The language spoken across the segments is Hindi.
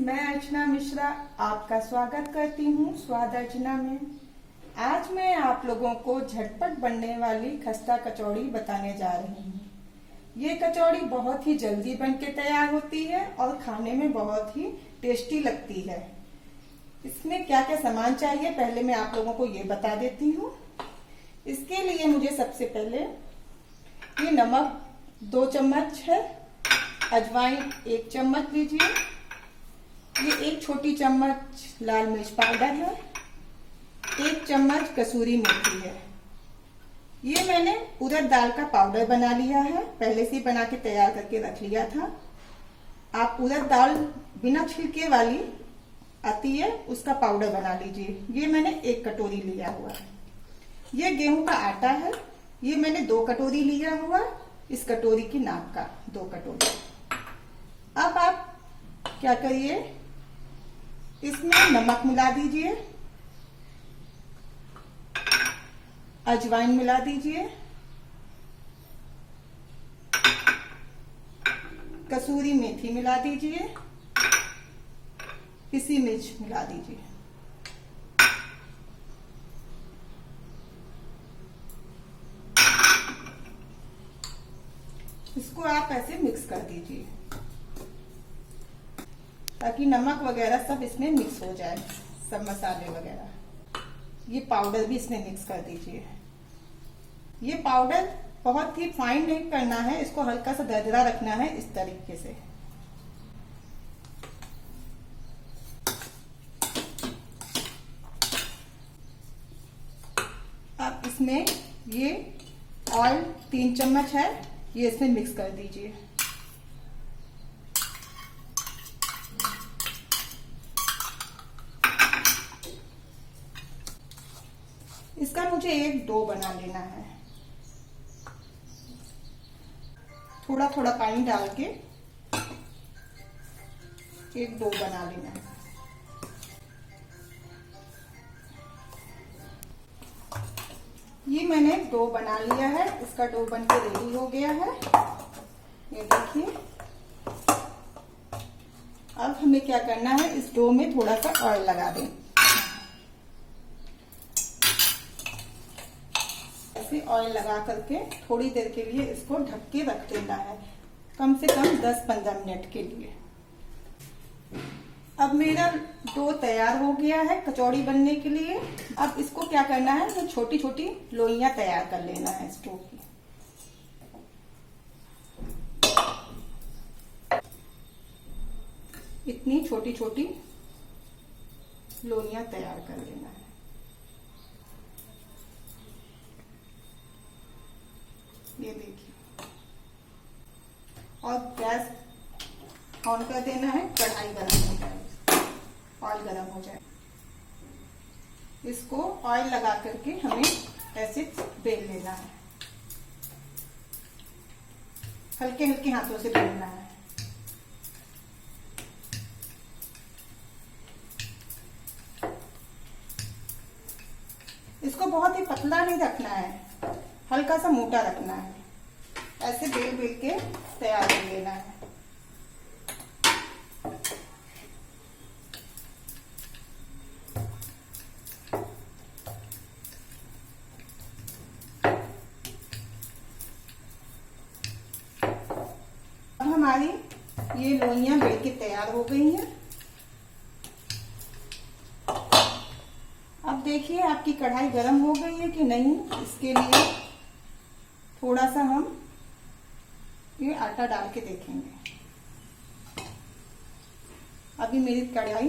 मैं अर्चना मिश्रा आपका स्वागत करती हूँ स्वाद अर्चना में। आज मैं आप लोगों को झटपट बनने वाली खस्ता कचौड़ी बताने जा रही हूँ। ये कचौड़ी बहुत ही जल्दी बन के तैयार होती है और खाने में बहुत ही टेस्टी लगती है। इसमें क्या क्या सामान चाहिए पहले मैं आप लोगों को ये बता देती हूँ। इसके लिए मुझे सबसे पहले ये नमक 2 चम्मच है, अजवाइन 1 चम्मच लीजिए, ये 1 छोटी चम्मच लाल मिर्च पाउडर है, 1 चम्मच कसूरी मेथी है। ये मैंने उड़द दाल का पाउडर बना लिया है, पहले से बना के तैयार करके रख लिया था। आप उड़द दाल बिना छिलके वाली आती है उसका पाउडर बना लीजिए। ये मैंने 1 कटोरी लिया हुआ है। ये गेहूं का आटा है, ये मैंने 2 कटोरी लिया हुआ, इस कटोरी की नाप का 2 कटोरी। अब आप क्या करिए, इसमें नमक मिला दीजिए, अजवाइन मिला दीजिए, कसूरी मेथी मिला दीजिए, पिसी मिर्च मिला दीजिए। इसको आप ऐसे मिक्स कर दीजिए ताकि नमक वगैरह सब इसमें मिक्स हो जाए, सब मसाले वगैरह। ये पाउडर भी इसमें मिक्स कर दीजिए। ये पाउडर बहुत ही फाइन नहीं करना है, इसको हल्का सा दरदरा रखना है इस तरीके से। अब इसमें ये ऑयल 3 चम्मच है, ये इसमें मिक्स कर दीजिए। इसका मुझे एक डो बना लेना है। थोड़ा थोड़ा पानी डाल के एक डो बना लेना है। ये मैंने डो बना लिया है, इसका डो बन के रेडी हो गया है, ये देखिए। अब हमें क्या करना है, इस डो में थोड़ा सा ऑयल लगा दें। ऐसे ऑयल लगा करके थोड़ी देर के लिए इसको ढक के रख देना है, कम से कम 10-15 मिनट के लिए। अब मेरा डो तैयार हो गया है कचौड़ी बनने के लिए। अब इसको क्या करना है, तो छोटी छोटी लोइयां तैयार कर लेना है इस डो की। इतनी छोटी छोटी लोइयां तैयार कर लेना है। ये देखिए, और गैस ऑन कर देना है, कढ़ाई गर्म हो जाए, ऑयल गर्म हो जाए। इसको ऑयल लगा करके हमें ऐसे बेल लेना है, हल्के हल्के हाथों से बेलना है। इसको बहुत ही पतला नहीं रखना है, हल्का सा मोटा रखना है। ऐसे बेल बेल के तैयार कर लेना है। अब हमारी ये लोइयां बेल के तैयार हो गई हैं। अब देखिए आपकी कढ़ाई गर्म हो गई है कि नहीं। इसके लिए थोड़ा सा हम ये आटा डाल के देखेंगे। अभी मेरी कढ़ाई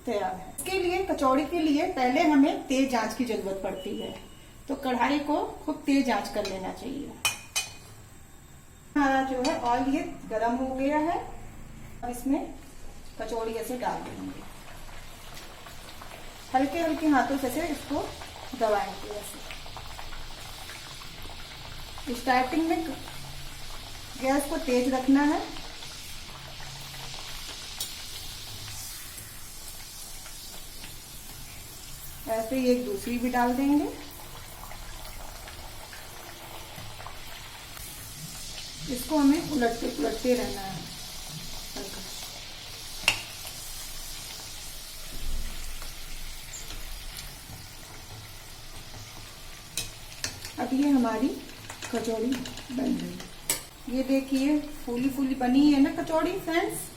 तैयार है। इसके लिए कचौड़ी के लिए पहले हमें तेज आंच की जरूरत पड़ती है, तो कढ़ाई को खूब तेज आंच कर लेना चाहिए। हमारा जो है ऑयल ये गरम हो गया है। अब इसमें कचौड़ी ऐसे डाल देंगे, हल्के हल्के हाथों से इसको दबाएंगे। ऐसे स्टार्टिंग में गैस को तेज रखना है। ऐसे ही एक दूसरी भी डाल देंगे। इसको हमें उलटते रहना है। अब ये हमारी कचौड़ी बन गई। ये देखिए फूली फूली बनी है ना कचौड़ी फ्रेंड्स।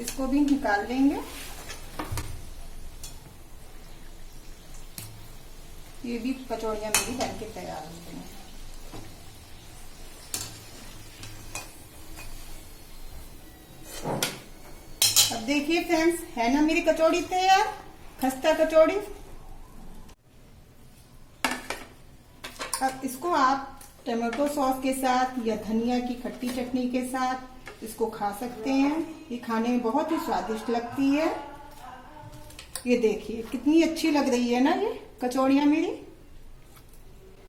इसको भी निकाल लेंगे। ये भी कचौड़ियां मेरी बनके तैयार हो गई हैं। अब देखिए फ्रेंड्स, है ना मेरी कचौड़ी तैयार, खस्ता कचौड़ी। अब इसको आप टमाटो सॉस के साथ या धनिया की खट्टी चटनी के साथ इसको खा सकते हैं। ये खाने में बहुत ही स्वादिष्ट लगती है। ये देखिए कितनी अच्छी लग रही है ना ये कचौड़ियां मेरी।